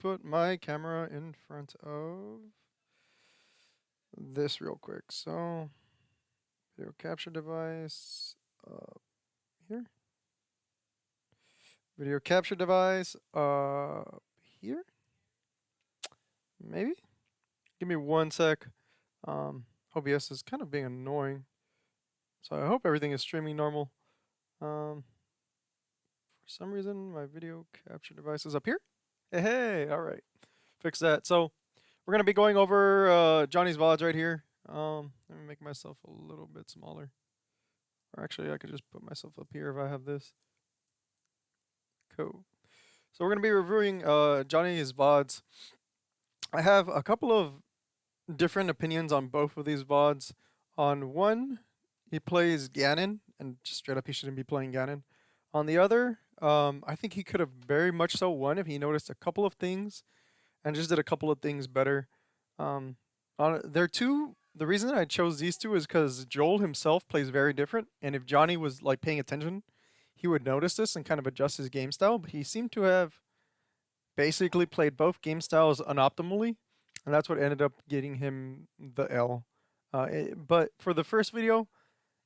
put my camera in front of this real quick. So, video capture device here. Video capture device here. Maybe. Give me 1 sec. OBS is kind of being annoying, so I hope everything is streaming normal. For some reason, my video capture device is up here. Hey, all right, fix that. So we're gonna be going over Jonnysq Vods right here. Let me make myself a little bit smaller, or actually, I could just put myself up here if I have this. Cool. So we're gonna be reviewing Jonnysq Vods. I have a couple of different opinions on both of these VODs. On one, he plays Ganon, and just straight up, he shouldn't be playing Ganon. On the other, I think he could have very much so won if he noticed a couple of things and just did a couple of things better. There are two. The reason I chose these two is because Joel himself plays very different, and if Johnny was like paying attention, he would notice this and kind of adjust his game style. But he seemed to have basically played both game styles unoptimally, and that's what ended up getting him the L. But for the first video,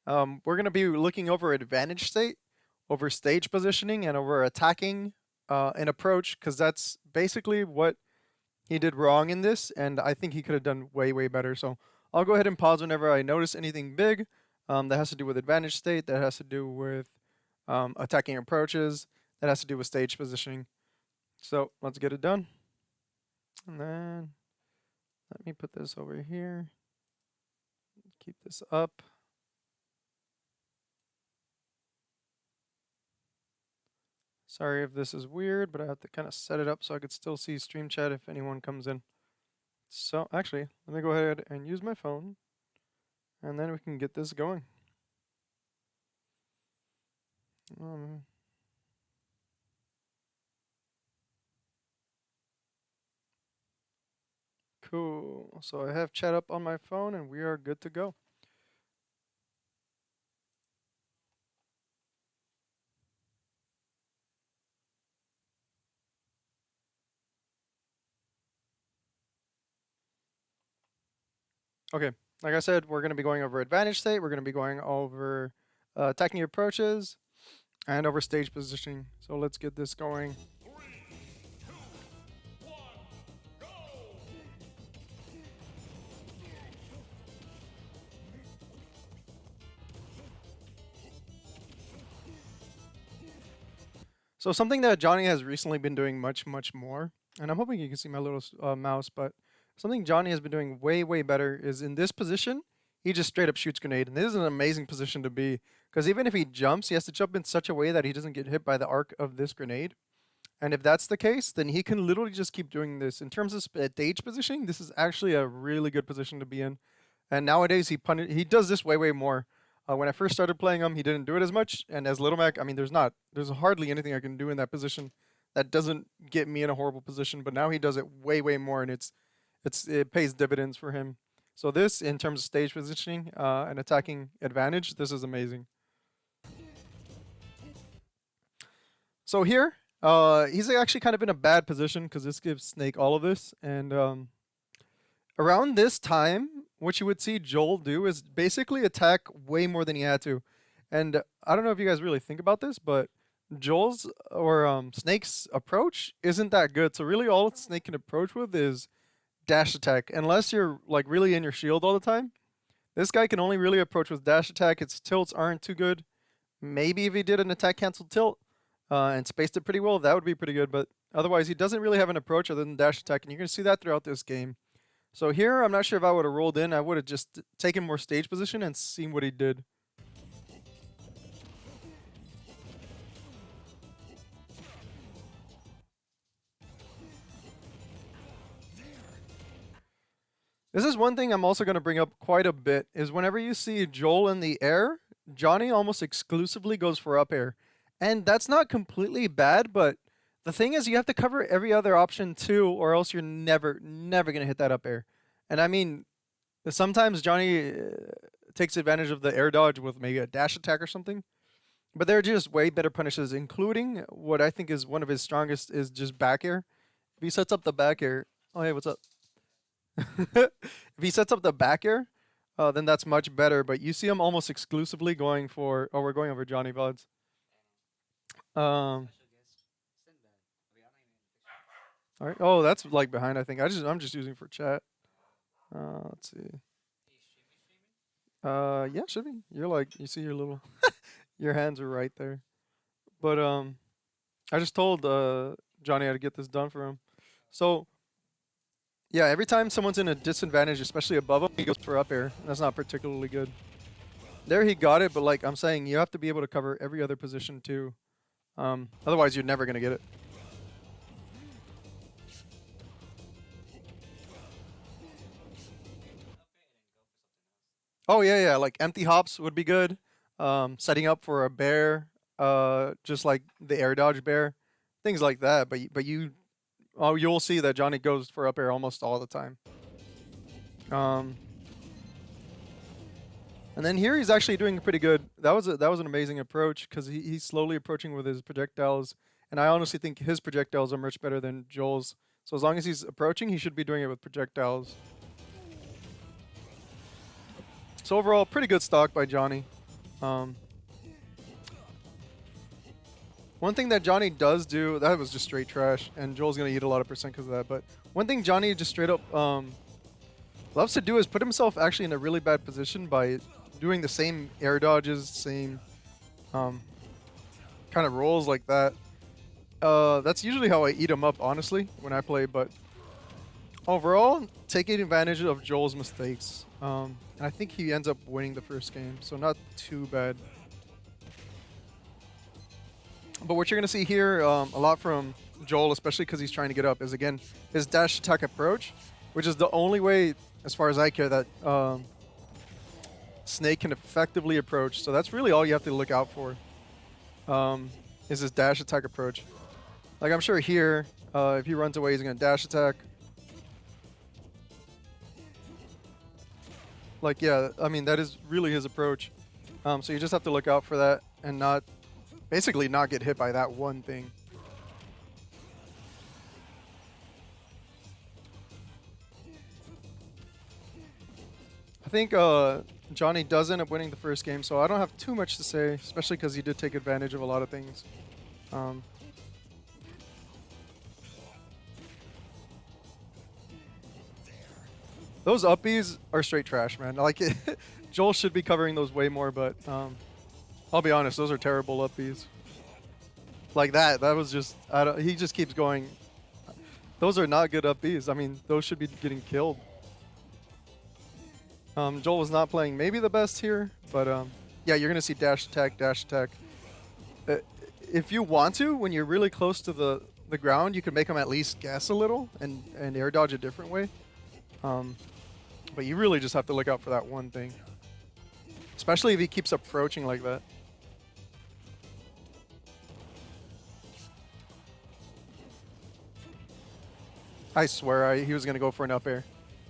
we're going to be looking over advantage state, over stage positioning, and over attacking an approach, because that's basically what he did wrong in this, and I think he could have done way, way better. So I'll go ahead and pause whenever I notice anything big that has to do with advantage state, that has to do with attacking approaches, that has to do with stage positioning. So let's get it done. And then let me put this over here. Keep this up. Sorry if this is weird, but I have to kind of set it up so I could still see stream chat if anyone comes in. So actually, let me go ahead and use my phone, and then we can get this going. Cool. So I have chat up on my phone, and we are good to go. Okay, like I said, we're going to be going over advantage state, we're going to be going over attacking approaches, and over stage positioning. So let's get this going. So something that Johnny has recently been doing much, much more, and I'm hoping you can see my little mouse, but something Johnny has been doing way, way better is in this position, he just straight up shoots grenade. And this is an amazing position to be, because even if he jumps, he has to jump in such a way that he doesn't get hit by the arc of this grenade. And if that's the case, then he can literally just keep doing this. In terms of stage positioning, this is actually a really good position to be in. And nowadays, he does this way, way more. When I first started playing him, he didn't do it as much. And as Little Mac, I mean, there's hardly anything I can do in that position that doesn't get me in a horrible position. But now he does it way, way more, and it pays dividends for him. So this, in terms of stage positioning and attacking advantage, this is amazing. So here, he's actually kind of in a bad position because this gives Snake all of this. And around this time, what you would see Joel do is basically attack way more than he had to. And I don't know if you guys really think about this, but Joel's or Snake's approach isn't that good. So really all Snake can approach with is dash attack. Unless you're like really in your shield all the time. This guy can only really approach with dash attack. Its tilts aren't too good. Maybe if he did an attack cancel tilt and spaced it pretty well, that would be pretty good. But otherwise, he doesn't really have an approach other than dash attack. And you're going to see that throughout this game. So here, I'm not sure if I would have rolled in. I would have just taken more stage position and seen what he did. This is one thing I'm also going to bring up quite a bit, is whenever you see Joel in the air, Johnny almost exclusively goes for up air. And that's not completely bad, but the thing is you have to cover every other option too, or else you're never going to hit that up air. And I mean, sometimes Johnny takes advantage of the air dodge with maybe a dash attack or something. But there are just way better punishes, including what I think is one of his strongest is just back air. If he sets up the back air, oh hey, what's up? If he sets up the back air, then that's much better. But you see him almost exclusively going for. Oh, we're going over Johnny Vods. Um. All right. Oh, that's like behind. I think I'm just using for chat. Let's see. Yeah, should be. You're like you see your little, your hands are right there. But I just told Johnny how to get this done for him. So yeah, every time someone's in a disadvantage, especially above him, he goes for up air. That's not particularly good. There he got it, but like I'm saying, you have to be able to cover every other position too. Otherwise, you're never gonna get it. Oh yeah, yeah. Like empty hops would be good. Setting up for a bear, just like the air dodge bear, things like that. Oh, you'll see that Johnny goes for up air almost all the time. Um, and then here he's actually doing pretty good. That was an amazing approach because he's slowly approaching with his projectiles, and I honestly think his projectiles are much better than Joel's. So as long as he's approaching, he should be doing it with projectiles. So overall, pretty good stock by Johnny. Um, One thing that Johnny does do, that was just straight trash, and Joel's going to eat a lot of percent because of that, but one thing Johnny just straight up loves to do is put himself actually in a really bad position by doing the same air dodges, same kind of rolls like that. That's usually how I eat him up, honestly, when I play, but overall, taking advantage of Joel's mistakes. And I think he ends up winning the first game, so not too bad. But what you're going to see here a lot from Joel, especially because he's trying to get up, is again his dash attack approach, which is the only way, as far as I care, that Snake can effectively approach. So that's really all you have to look out for, is his dash attack approach. Like I'm sure here, if he runs away, he's going to dash attack. Like, yeah, I mean, that is really his approach. So you just have to look out for that and basically not get hit by that one thing. I think Johnny does end up winning the first game, so I don't have too much to say, especially because he did take advantage of a lot of things. Those uppies are straight trash, man. Like, Joel should be covering those way more, but I'll be honest, those are terrible uppies. Like that was just, he just keeps going. Those are not good uppies. I mean, those should be getting killed. Joel was not playing maybe the best here, but yeah, you're going to see dash attack, dash attack. If you want to, when you're really close to the ground, you can make him at least guess a little and air dodge a different way. But you really just have to look out for that one thing. Especially if he keeps approaching like that. I swear he was going to go for an up air.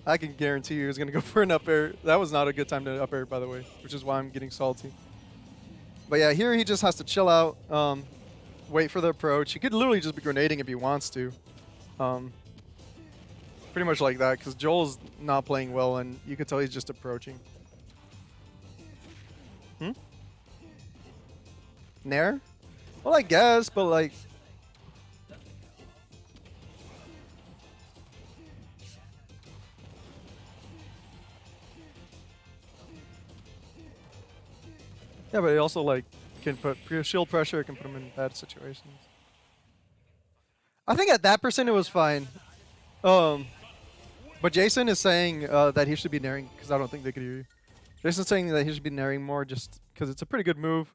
I can guarantee you he was going to go for an up air. That was not a good time to up air, by the way, which is why I'm getting salty. But yeah, here he just has to chill out, wait for the approach. He could literally just be grenading if he wants to. Pretty much like that, because Joel's not playing well, and you can tell he's just approaching. Nair? Well, I guess, but like... Yeah, but it also like can put shield pressure, it can put him in bad situations. I think at that percent it was fine. But Jason is saying that he should be nairing, because I don't think they could hear you. Jason's saying that he should be nairing more just because it's a pretty good move.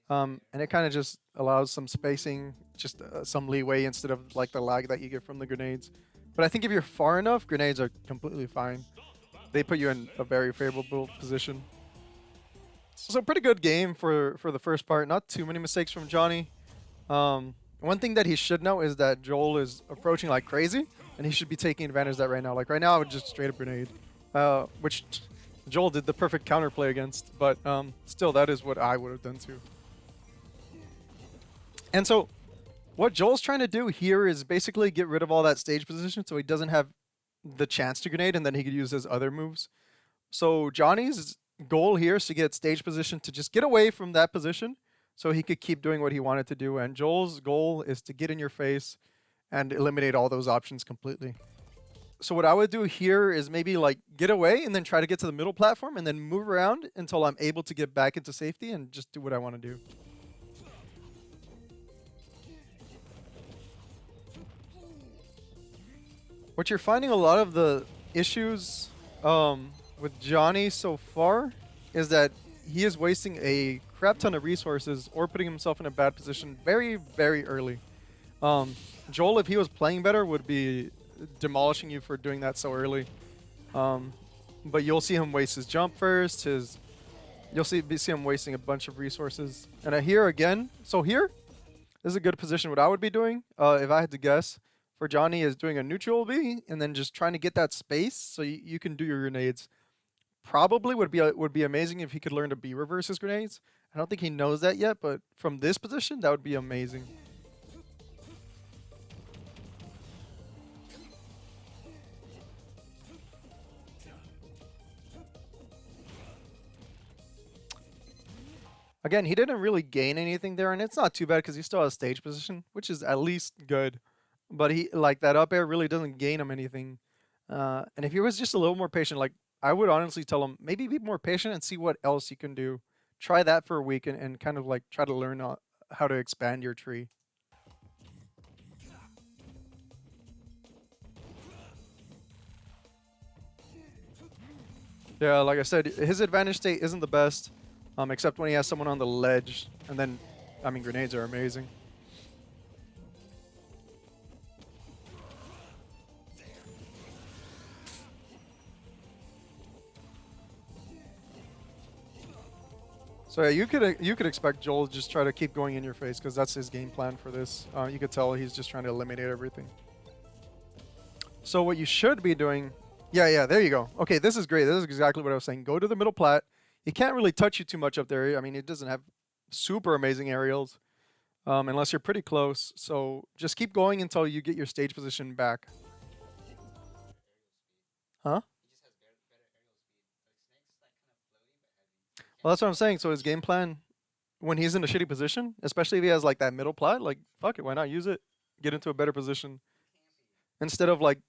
And it kind of just allows some spacing, just some leeway instead of like the lag that you get from the grenades. But I think if you're far enough, grenades are completely fine. They put you in a very favorable position. So pretty good game for the first part. Not too many mistakes from Johnny. One thing that he should know is that Joel is approaching like crazy, and he should be taking advantage of that right now. Like right now, I would just straight up grenade, which Joel did the perfect counterplay against. But still, that is what I would have done too. And so What Joel's trying to do here is basically get rid of all that stage position so he doesn't have the chance to grenade, and then he could use his other moves. So Johnny's goal here is to get stage position to just get away from that position so he could keep doing what he wanted to do. And Joel's goal is to get in your face and eliminate all those options completely. So what I would do here is maybe like get away and then try to get to the middle platform and then move around until I'm able to get back into safety and just do what I want to do. What you're finding a lot of the issues with Johnny so far is that he is wasting a crap ton of resources or putting himself in a bad position very, very early. Joel, if he was playing better, would be demolishing you for doing that so early. But you'll see him waste his jump first. You'll see him wasting a bunch of resources. And here again, so here, this is a good position. What I would be doing, if I had to guess, for Johnny is doing a neutral B and then just trying to get that space so you can do your grenades. Probably would be amazing if he could learn to B reverse his grenades. I don't think he knows that yet, but from this position, that would be amazing. Again, he didn't really gain anything there, and it's not too bad because he still has stage position, which is at least good. But he like that up air really doesn't gain him anything. And if he was just a little more patient, like I would honestly tell him maybe be more patient and see what else you can do. Try that for a week and kind of like try to learn how to expand your tree. Yeah, like I said, his advantage state isn't the best, except when he has someone on the ledge. And then, I mean, grenades are amazing. So yeah, you could expect Joel to just try to keep going in your face because that's his game plan for this. You could tell he's just trying to eliminate everything. So what you should be doing, yeah, there you go. Okay, this is great. This is exactly what I was saying. Go to the middle plat. He can't really touch you too much up there. I mean, it doesn't have super amazing aerials unless you're pretty close. So just keep going until you get your stage position back. Huh? Well, that's what I'm saying. So his game plan, when he's in a shitty position, especially if he has like that middle plat, like fuck it, why not use it? Get into a better position instead of like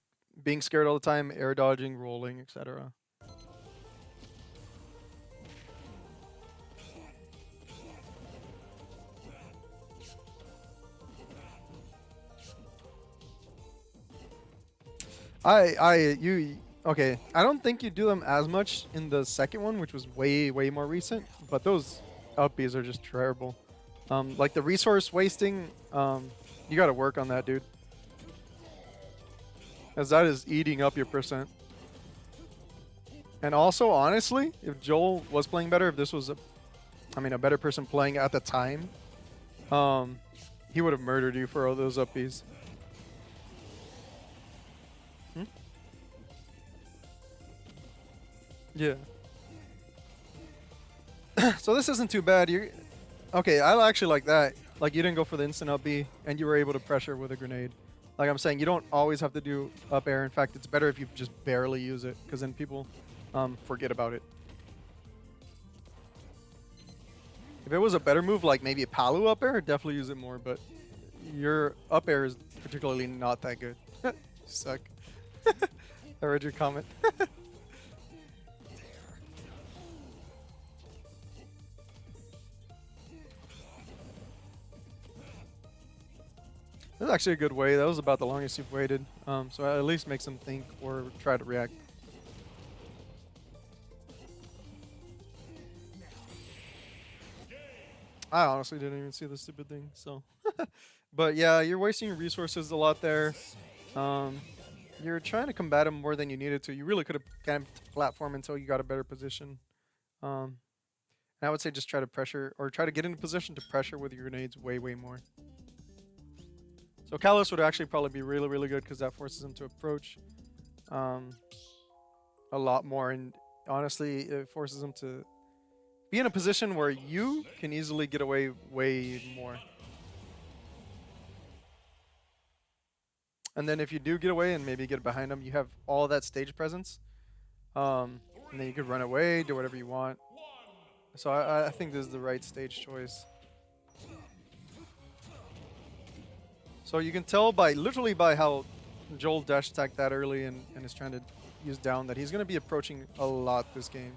being scared all the time, air dodging, rolling, etc. Okay. I don't think you do them as much in the second one, which was way, way more recent. But those up Bs are just terrible. Like the resource wasting, you got to work on that, dude. As that is eating up your percent. And also, honestly, if Joel was playing better, if this was a better person playing at the time, he would have murdered you for all those up Bs. Hmm? Yeah. So this isn't too bad. You're okay. I actually like that. Like you didn't go for the instant up B, and you were able to pressure with a grenade. Like I'm saying, you don't always have to do up air. In fact, it's better if you just barely use it, because then people forget about it. If it was a better move, like maybe a Palu up air, definitely use it more. But your up air is particularly not that good. You suck. I read your comment. That's actually a good way. That was about the longest you've waited. So at least makes them think or try to react. I honestly didn't even see the stupid thing. So, but yeah, you're wasting your resources a lot there. You're trying to combat him more than you needed to. You really could have camped platform until you got a better position. And I would say just try to pressure or try to get into position to pressure with your grenades way, way more. So Kalos would actually probably be really, really good because that forces him to approach a lot more. And honestly, it forces him to be in a position where you can easily get away way more. And then if you do get away and maybe get behind him, you have all that stage presence. And then you could run away, do whatever you want. So I think this is the right stage choice. So you can tell by literally by how Joel dash attacked that early and is trying to use down that he's going to be approaching a lot this game.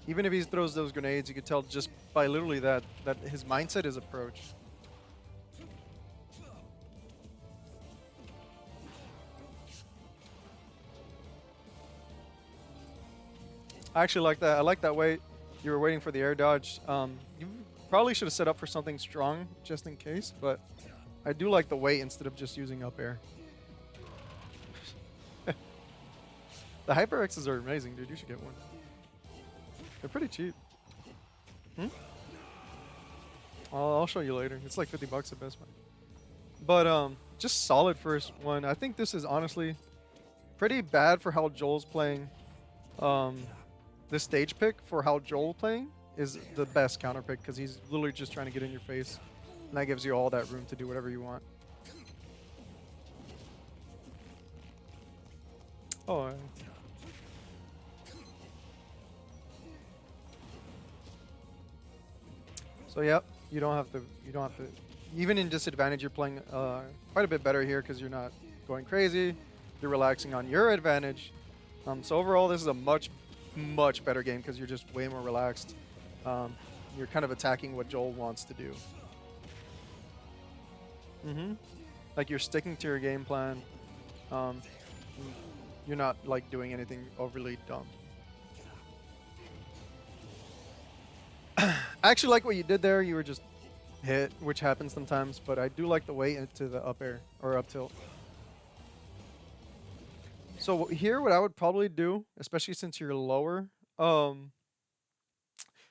Even if he throws those grenades, you could tell just by literally that his mindset is approach. I actually like that. I like that way you were waiting for the air dodge. You probably should have set up for something strong just in case, but I do like the wait instead of just using up air. The Hyper X's are amazing, dude. You should get one. They're pretty cheap. I'll show you later. It's like 50 bucks at Best Buy. But just solid first one. I think this is honestly pretty bad for how Joel's playing. This stage pick for how Joel playing is the best counter pick because he's literally just trying to get in your face, and that gives you all that room to do whatever you want. Oh. So yep, you don't have to. Even in disadvantage, you're playing quite a bit better here because you're not going crazy. You're relaxing on your advantage. So overall, this is a much better game because you're just way more relaxed. You're kind of attacking what Joel wants to do. Like you're sticking to your game plan. You're not like doing anything overly dumb. I actually like what you did there. You were just hit, which happens sometimes, but I do like the way into the up air or up tilt. So here, what I would probably do, especially since you're lower,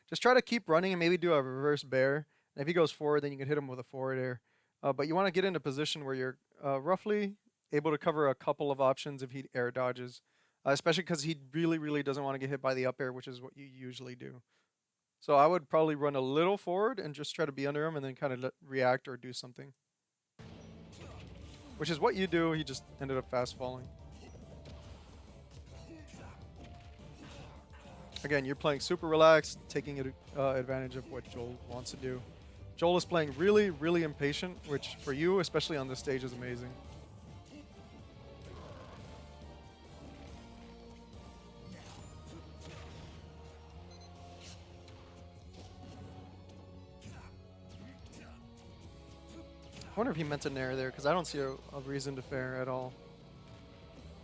just try to keep running and maybe do a reverse bear. And if he goes forward, then you can hit him with a forward air. But you want to get into a position where you're roughly able to cover a couple of options if he air dodges, especially because he really doesn't want to get hit by the up air, which is what you usually do. So I would probably run a little forward and just try to be under him and then kind of react or do something. Which is what you do. He just ended up fast falling. Again, you're playing super relaxed, taking advantage of what Joel wants to do. Joel is playing really impatient, which for you, especially on this stage, is amazing. I wonder if he meant to nair there, because I don't see a reason to fair at all.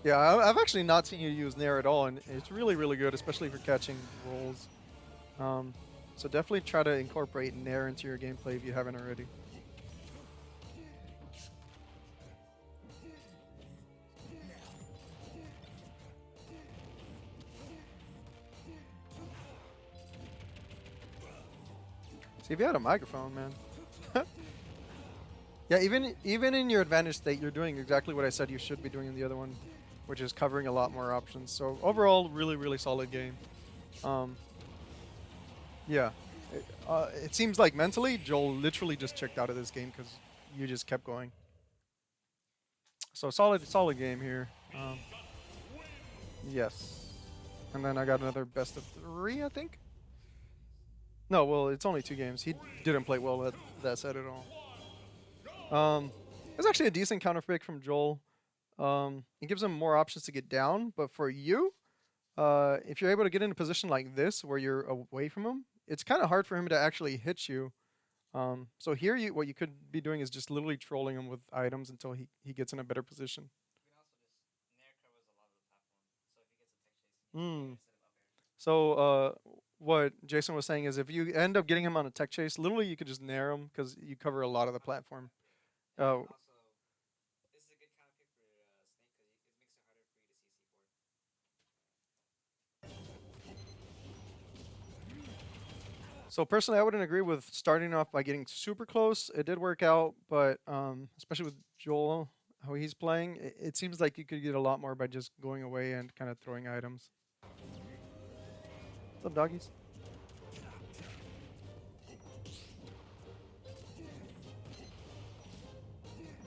Yeah, I've actually not seen you use nair at all, and it's really good, especially for catching rolls. So definitely try to incorporate nair into your gameplay if you haven't already. See, if you had a microphone, man. Yeah, even in your advantage state, you're doing exactly what I said you should be doing in the other one, which is covering a lot more options. So overall, really solid game. Yeah, it seems like mentally, Joel literally just checked out of this game because you just kept going. So solid game here. Yes, and then I got another best of 3, I think. No, well, it's only 2 games. He didn't play well at that set at all. It's actually a decent counter pick from Joel. It gives him more options to get down, but for you, if you're able to get in a position like this where you're away from him, it's kind of hard for him to actually hit you. So here, what you could be doing is just literally trolling him with items until he gets in a better position. So what Jason was saying is if you end up getting him on a tech chase, literally you could just nair him because you cover a lot of the platform. So personally, I wouldn't agree with starting off by getting super close. It did work out, but especially with Joel, how he's playing, it seems like you could get a lot more by just going away and kind of throwing items. What's up, doggies?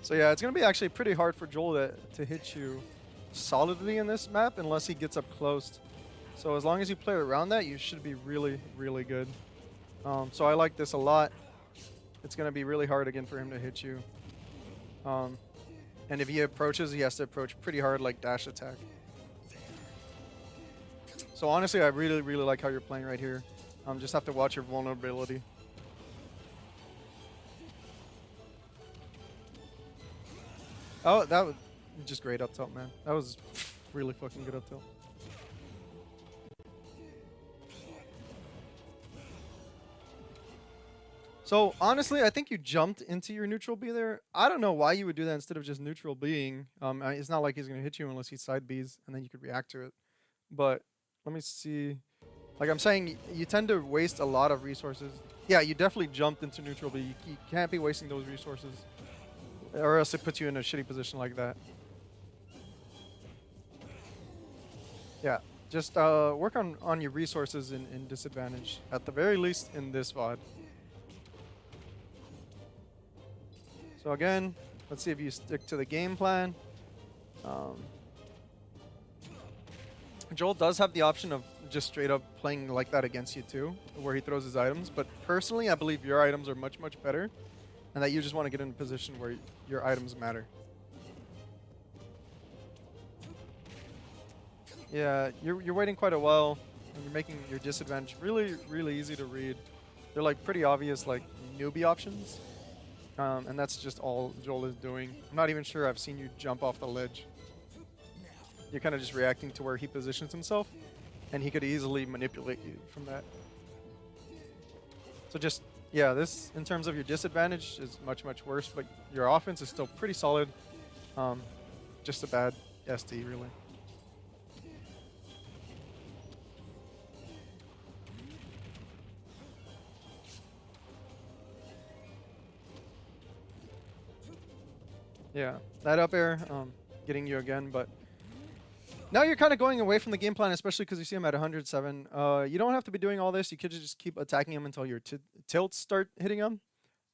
So yeah, it's gonna be actually pretty hard for Joel to hit you solidly in this map unless he gets up close. So as long as you play around that, you should be really, really good. So I like this a lot. It's gonna be really hard again for him to hit you. And if he approaches, he has to approach pretty hard, like dash attack. So honestly, I really, really like how you're playing right here. Just have to watch your vulnerability. Oh, that was just great up tilt, man. That was really fucking good up tilt. So honestly, I think you jumped into your neutral B there. I don't know why you would do that instead of just neutral Bing. It's not like he's gonna hit you unless he side Bs, and then you could react to it. But let me see. Like I'm saying, you tend to waste a lot of resources. Yeah, you definitely jumped into neutral B. You can't be wasting those resources, or else it puts you in a shitty position like that. Yeah, just work on your resources in disadvantage at the very least in this VOD. So again, let's see if you stick to the game plan. Joel does have the option of just straight up playing like that against you too, where he throws his items. But personally, I believe your items are much, much better, and that you just want to get in a position where your items matter. Yeah, you're waiting quite a while, and you're making your disadvantage really, really easy to read. They're like pretty obvious like newbie options. And that's just all Joel is doing. I'm not even sure I've seen you jump off the ledge. You're kind of just reacting to where he positions himself, and he could easily manipulate you from that. So just, yeah, this, in terms of your disadvantage, is much, much worse, but your offense is still pretty solid. Just a bad SD, really. Yeah, that up air, getting you again, but now you're kind of going away from the game plan, especially because you see him at 107. You don't have to be doing all this. You could just keep attacking him until your tilts start hitting him.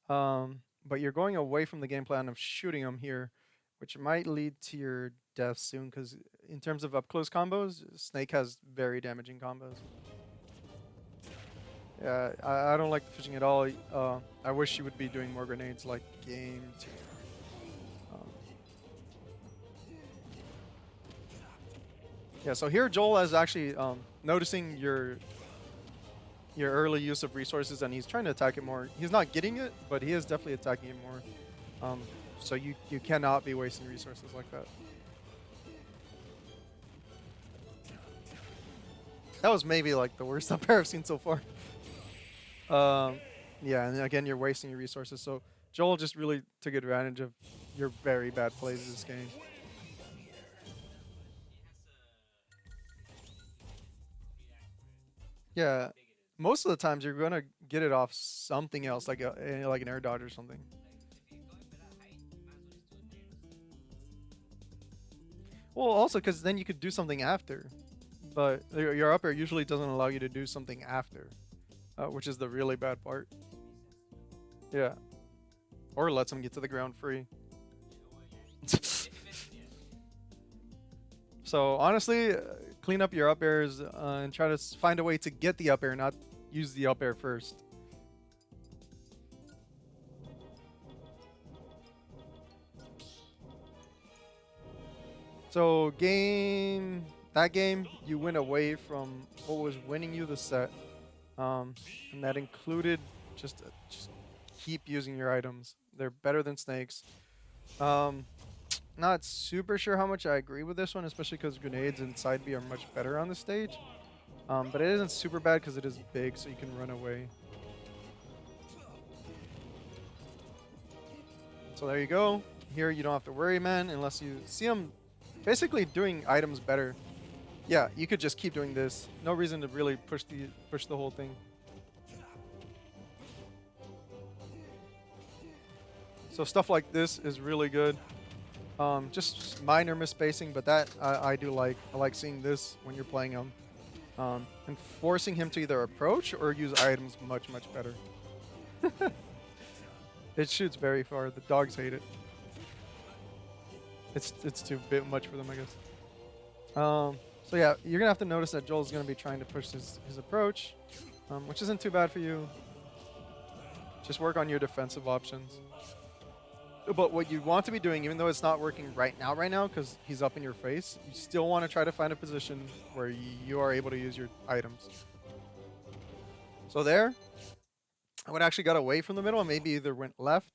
But you're going away from the game plan of shooting him here, which might lead to your death soon, because in terms of up-close combos, Snake has very damaging combos. Yeah, I don't like the fishing at all. I wish you would be doing more grenades like game 2. Yeah, so here Joel is actually noticing your early use of resources, and he's trying to attack it more. He's not getting it, but he is definitely attacking it more. So you cannot be wasting resources like that. That was maybe like the worst up air I've seen so far. Yeah, and again, you're wasting your resources. So Joel just really took advantage of your very bad plays this game. Yeah, most of the times you're gonna get it off something else, like like an air dodge or something. Well, also because then you could do something after, but your up air usually doesn't allow you to do something after, which is the really bad part. Yeah, or lets him get to the ground free. So honestly, clean up your up airs and try to find a way to get the up air, not use the up air first. So that game, you went away from what was winning you the set, and that included just keep using your items. They're better than Snake's. Not super sure how much I agree with this one, especially because grenades and side B are much better on the stage. But it isn't super bad because it is big, so you can run away. So there you go. Here you don't have to worry, man, unless you see him basically doing items better. Yeah, you could just keep doing this. No reason to really push the whole thing. So stuff like this is really good. Just minor misspacing, but that I do like. I like seeing this when you're playing him. And forcing him to either approach or use items much, much better. It shoots very far. The dogs hate it. It's too bit much for them, I guess. So yeah, you're gonna have to notice that Joel's gonna be trying to push his approach, which isn't too bad for you. Just work on your defensive options. But what you want to be doing, even though it's not working right now, because he's up in your face, you still want to try to find a position where you are able to use your items. So there, I would actually got away from the middle and maybe either went left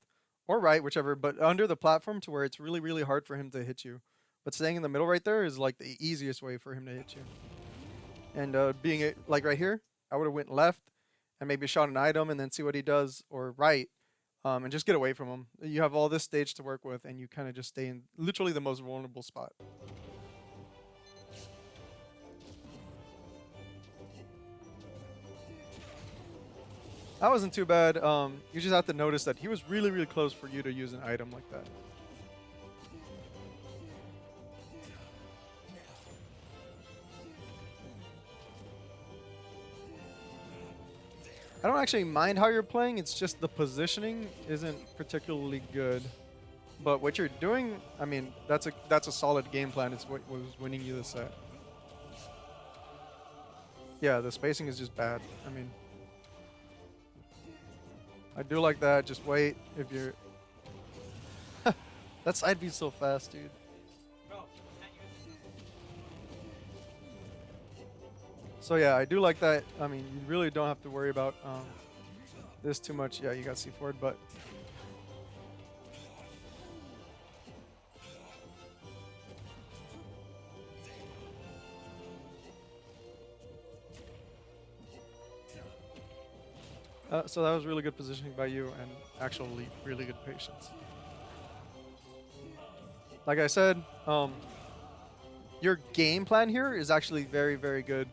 or right, whichever, but under the platform to where it's really, really hard for him to hit you. But staying in the middle right there is like the easiest way for him to hit you. And like right here, I would have went left and maybe shot an item and then see what he does, or right, and just get away from him. You have all this stage to work with, and you kind of just stay in literally the most vulnerable spot. That wasn't too bad. You just have to notice that he was really, really close for you to use an item like that. I don't actually mind how you're playing. It's just the positioning isn't particularly good. But what you're doing, I mean, that's a solid game plan. It's what was winning you the set. Yeah, the spacing is just bad. I mean, I do like that. Just wait if you're. That side beat's so fast, dude. So yeah, I do like that. I mean, you really don't have to worry about this too much. Yeah, you got C forward, but so that was really good positioning by you and actually really good patience. Like I said, your game plan here is actually very, very good.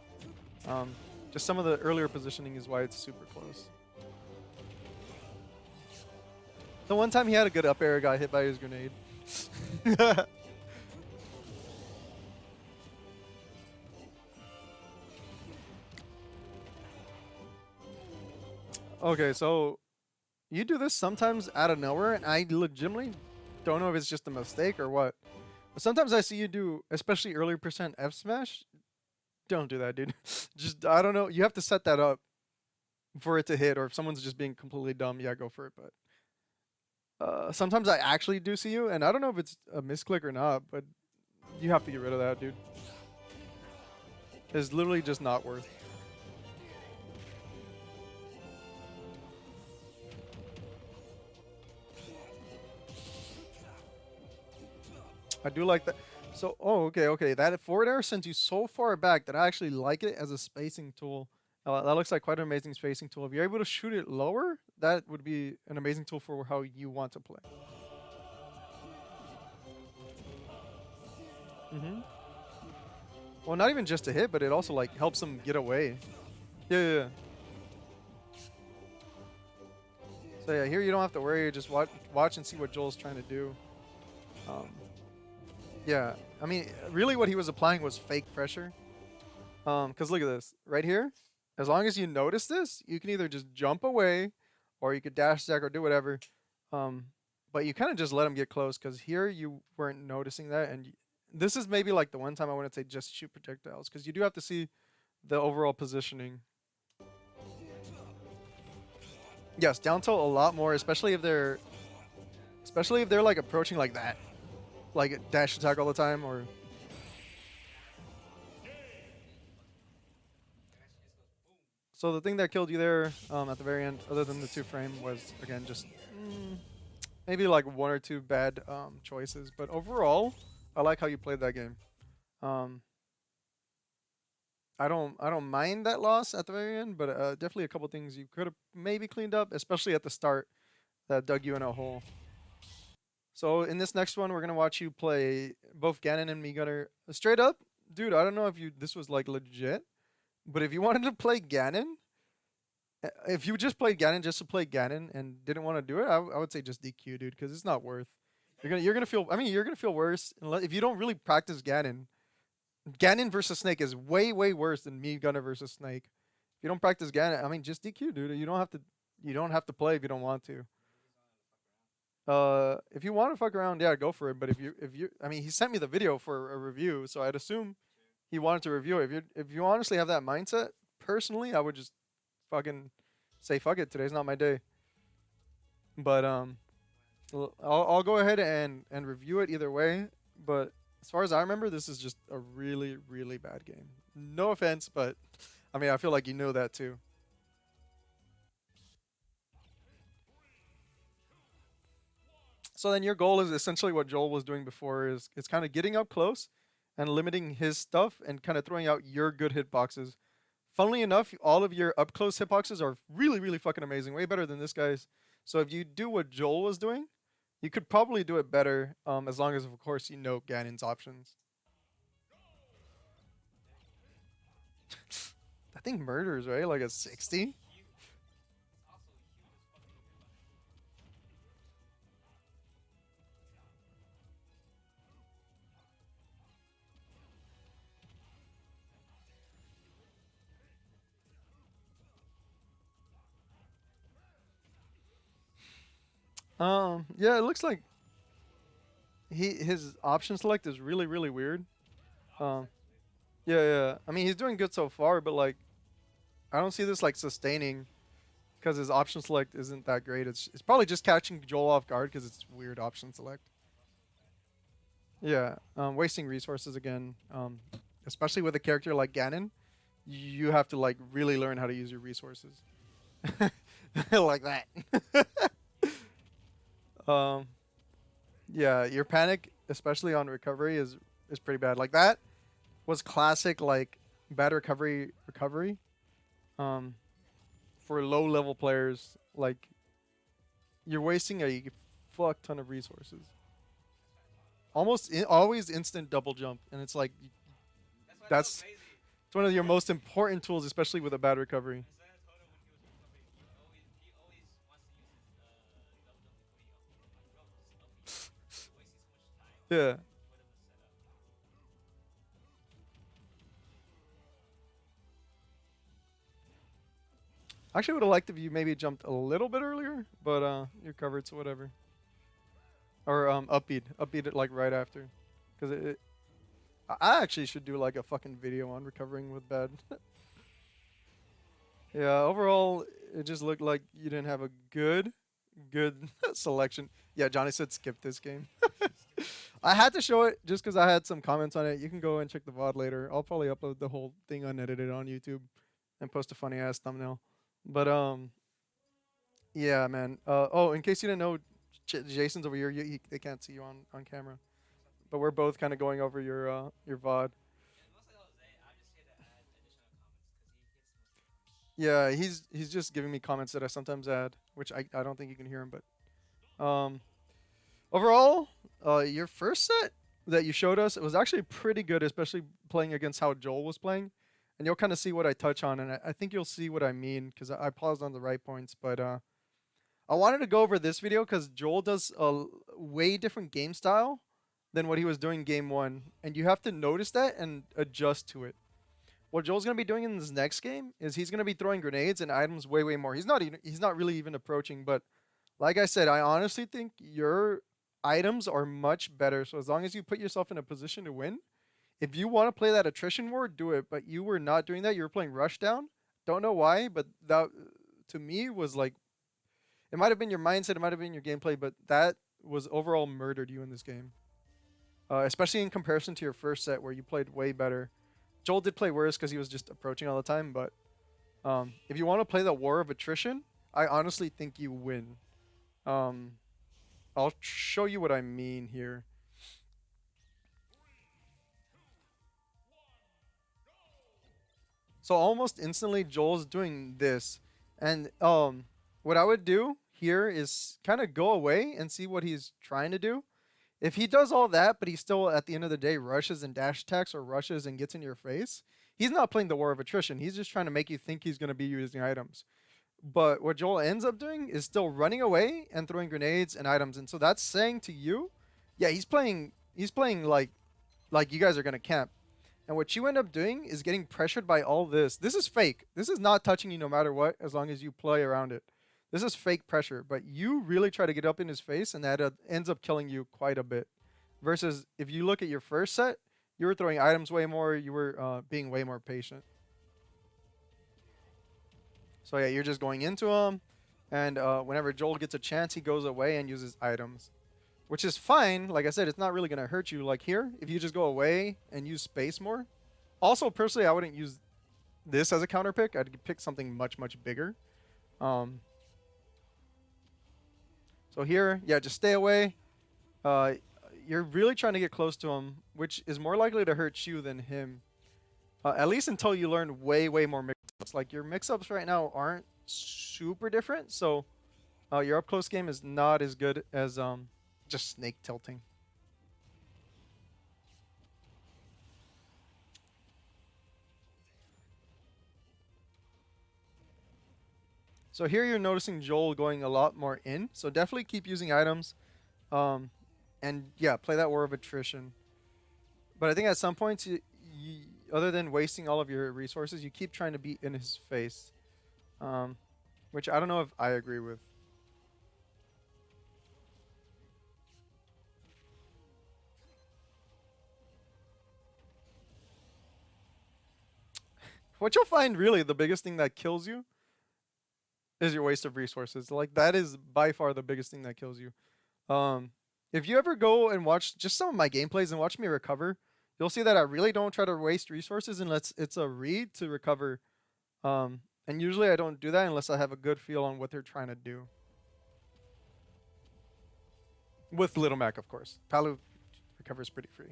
Just some of the earlier positioning is why it's super close. The one time he had a good up air, got hit by his grenade. Okay, so you do this sometimes out of nowhere, and I legitimately don't know if it's just a mistake or what. But sometimes I see you do, especially early percent F smash. Don't do that, dude. Just I don't know. You have to set that up for it to hit, or if someone's just being completely dumb, yeah, go for it. But sometimes I actually do see you, and I don't know if it's a misclick or not, but you have to get rid of that, dude. It's literally just not worth. I do like that. So, oh, okay. That forward air sends you so far back that I actually like it as a spacing tool. That looks like quite an amazing spacing tool. If you're able to shoot it lower, that would be an amazing tool for how you want to play. hmm Well, not even just a hit, but it also like helps them get away. Yeah. So yeah, here you don't have to worry. Just watch and see what Joel's trying to do. Um, yeah, I mean, really, what he was applying was fake pressure. Because look at this right here. As long as you notice this, you can either just jump away, or you could dash attack or do whatever. Um, but you kind of just let him get close because here you weren't noticing that, and this is maybe like the one time I want to say just shoot projectiles because you do have to see the overall positioning. Yes, down tilt a lot more, especially if they're like approaching like that, like dash attack all the time, or so the thing that killed you there at the very end, other than the two frame, was again just maybe like one or two bad choices. But overall, I like how you played that game. Um, I don't mind that loss at the very end, but definitely a couple things you could have maybe cleaned up, especially at the start that dug you in a hole. So in this next one, we're gonna watch you play both Ganon and Me Gunner. Straight up, dude. I don't know if you this was like legit, but if you wanted to play Ganon, if you just played Ganon just to play Ganon and didn't want to do it, I would say just DQ, dude, because it's not worth. You're gonna feel. I mean, you're gonna feel worse if you don't really practice Ganon. Ganon versus Snake is way way worse than Me Gunner versus Snake. If you don't practice Ganon, I mean, just DQ, dude. You don't have to. You don't have to play if you don't want to. If you want to fuck around, yeah, go for it. But if you, I mean, he sent me the video for a review, so I'd assume he wanted to review it. If you honestly have that mindset, personally, I would just fucking say fuck it. Today's not my day. But I'll go ahead and review it either way. But as far as I remember, this is just a really really bad game. No offense, but I mean, I feel like you know that too. So then your goal is essentially what Joel was doing before is it's kind of getting up close and limiting his stuff and kind of throwing out your good hitboxes. Funnily enough, all of your up close hitboxes are really, really fucking amazing, way better than this guy's. So if you do what Joel was doing, you could probably do it better, as long as, of course, you know Ganon's options. I think murders, right? Like a 60? Yeah, it looks like his option select is really, really weird. Um, yeah, yeah. I mean, he's doing good so far, but like, I don't see this like sustaining because his option select isn't that great. It's probably just catching Joel off guard because it's weird option select. Yeah, wasting resources again. Especially with a character like Ganon, you have to like really learn how to use your resources. Like that. um, yeah, your panic, especially on recovery, is pretty bad. Like that was classic like bad recovery. Um, for low level players, like you're wasting a fuck ton of resources. Always instant double jump, and it's like that's it's one of your most important tools, especially with a bad recovery. Yeah. Actually, would have liked if you maybe jumped a little bit earlier, but you're covered, so whatever. Or upbeat it like right after, because I actually should do like a fucking video on recovering with bad. Yeah, overall, it just looked like you didn't have a good selection. Yeah, Johnny said skip this game. I had to show it just because I had some comments on it. You can go and check the VOD later. I'll probably upload the whole thing unedited on YouTube and post a funny ass thumbnail. But yeah, man. Oh, in case you didn't know, Jason's over here. They can't see you on camera, but we're both kind of going over your VOD. Yeah, he's just giving me comments that I sometimes add, which I don't think you can hear him. But overall, your first set that you showed us, it was actually pretty good, especially playing against how Joel was playing. And you'll kind of see what I touch on, and I think you'll see what I mean because I paused on the right points. But I wanted to go over this video because Joel does a way different game style than what he was doing game one, and you have to notice that and adjust to it. What Joel's gonna be doing in this next game is he's gonna be throwing grenades and items way more. He's not really even approaching, but like I said, I honestly think your items are much better. So as long as you put yourself in a position to win, if you want to play that attrition war, do it. But you were not doing that. You were playing rushdown. Don't know why, but that to me was like it might have been your mindset, it might have been your gameplay, but that was overall murdered you in this game. Especially in comparison to your first set where you played way better. Joel did play worse because he was just approaching all the time, but if you want to play the war of attrition, I honestly think you win. Um, I'll show you what I mean here. So almost instantly, Joel's doing this, and what I would do here is kind of go away and see what he's trying to do. If he does all that, but he still at the end of the day rushes and dash attacks or rushes and gets in your face, he's not playing the war of attrition. He's just trying to make you think he's going to be using items. But what Joel ends up doing is still running away and throwing grenades and items. And so that's saying to you, yeah, he's playing like you guys are gonna camp. And what you end up doing is getting pressured by all this. This is fake. This is not touching you no matter what, as long as you play around it. This is fake pressure, but you really try to get up in his face, and that ends up killing you quite a bit. Versus if you look at your first set, you were throwing items way more. You were being way more patient. So yeah, you're just going into him, and whenever Joel gets a chance, he goes away and uses items, which is fine. Like I said, it's not really gonna hurt you. Like here, if you just go away and use space more. Also, personally, I wouldn't use this as a counter pick. I'd pick something much bigger. Um, so here, yeah, just stay away. Uh, you're really trying to get close to him, which is more likely to hurt you than him. At least until you learn way more mix-ups. Like your mix-ups right now aren't super different, so your up close game is not as good as just snake tilting. So here you're noticing Joel going a lot more in. So definitely keep using items, um, and yeah, play that war of attrition. But I think at some points, other than wasting all of your resources, you keep trying to be in his face, um, which I don't know if I agree with. What you'll find really the biggest thing that kills you is your waste of resources. Like that is by far the biggest thing that kills you. Um, if you ever go and watch just some of my gameplays and watch me recover, you'll see that I really don't try to waste resources unless it's a read to recover. And usually I don't do that unless I have a good feel on what they're trying to do. With Little Mac, of course. Palu recovers pretty free.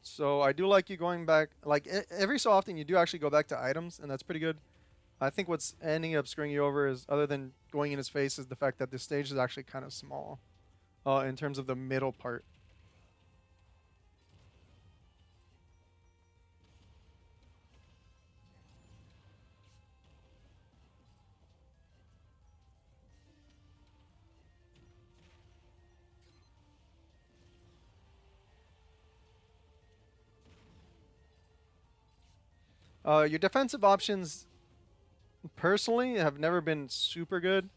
So I do like you going back. Like every so often, you do actually go back to items, and that's pretty good. I think what's ending up screwing you over is, other than going in his face, is the fact that this stage is actually kind of small, in terms of the middle part. Your defensive options, personally, have never been super good.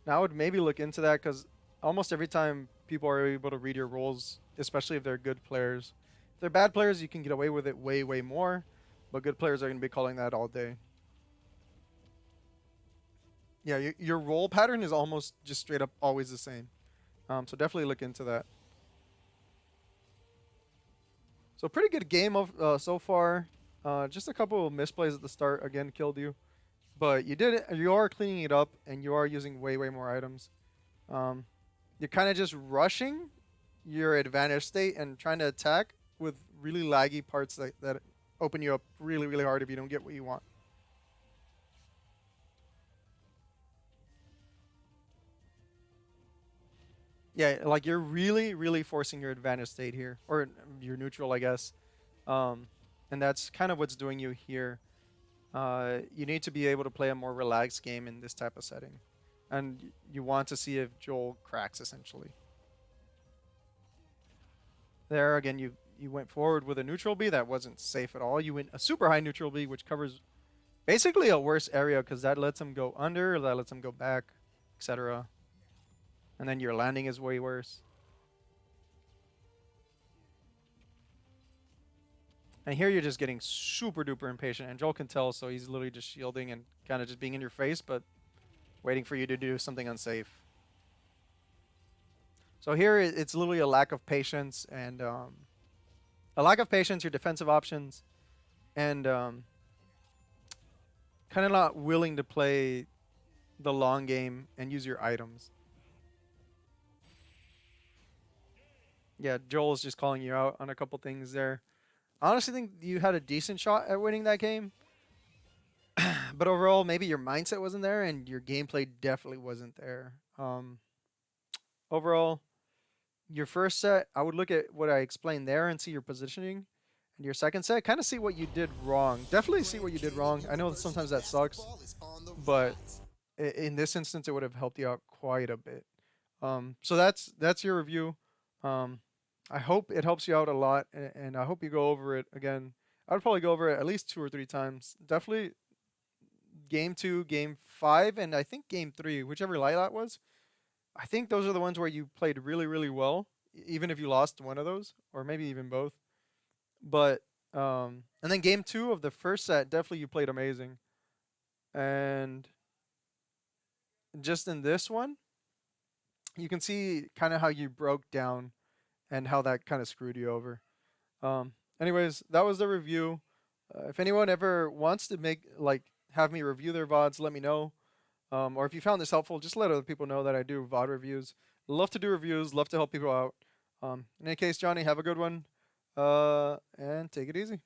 Now I would maybe look into that because almost every time people are able to read your roles, especially if they're good players. If they're bad players, you can get away with it way more, but good players are going to be calling that all day. Yeah, your role pattern is almost just straight up always the same. So definitely look into that. So pretty good game of so far. Just a couple of misplays at the start again killed you, but you did it. You are cleaning it up, and you are using way more items. Um, you're kind of just rushing your advantage state and trying to attack with really laggy parts that open you up really hard if you don't get what you want. Yeah, like you're really forcing your advantage state here, or your neutral, I guess. Um, and that's kind of what's doing you here. You need to be able to play a more relaxed game in this type of setting, and you want to see if Joel cracks essentially. There again, you went forward with a neutral B that wasn't safe at all. You went a super high neutral B, which covers basically a worse area because that lets him go under, that lets him go back, etc. And then your landing is way worse. And here you're just getting super duper impatient, and Joel can tell, so he's literally just shielding and kind of just being in your face, but waiting for you to do something unsafe. So here it's literally a lack of patience and a lack of patience, your defensive options, and kind of not willing to play the long game and use your items. Yeah, Joel's just calling you out on a couple things there. I honestly think you had a decent shot at winning that game, but overall, maybe your mindset wasn't there and your gameplay definitely wasn't there. Overall, your first set, I would look at what I explained there and see your positioning. And your second set, kind of see what you did wrong. Definitely see what you did wrong. I know that sometimes that sucks, but in this instance, it would have helped you out quite a bit. So that's your review. Um, I hope it helps you out a lot, and I hope you go over it again. I would probably go over it at least 2 or 3 times. Definitely game two, game five, and I think game three, whichever light that was. I think those are the ones where you played really, really well, even if you lost one of those, or maybe even both. But and then game two of the first set, definitely you played amazing. And just in this one, you can see kind of how you broke down and how that kind of screwed you over. Anyways, that was the review. If anyone ever wants to make like have me review their VODs, let me know. Or if you found this helpful, just let other people know that I do VOD reviews. Love to do reviews. Love to help people out. In any case, Johnny, have a good one. And take it easy.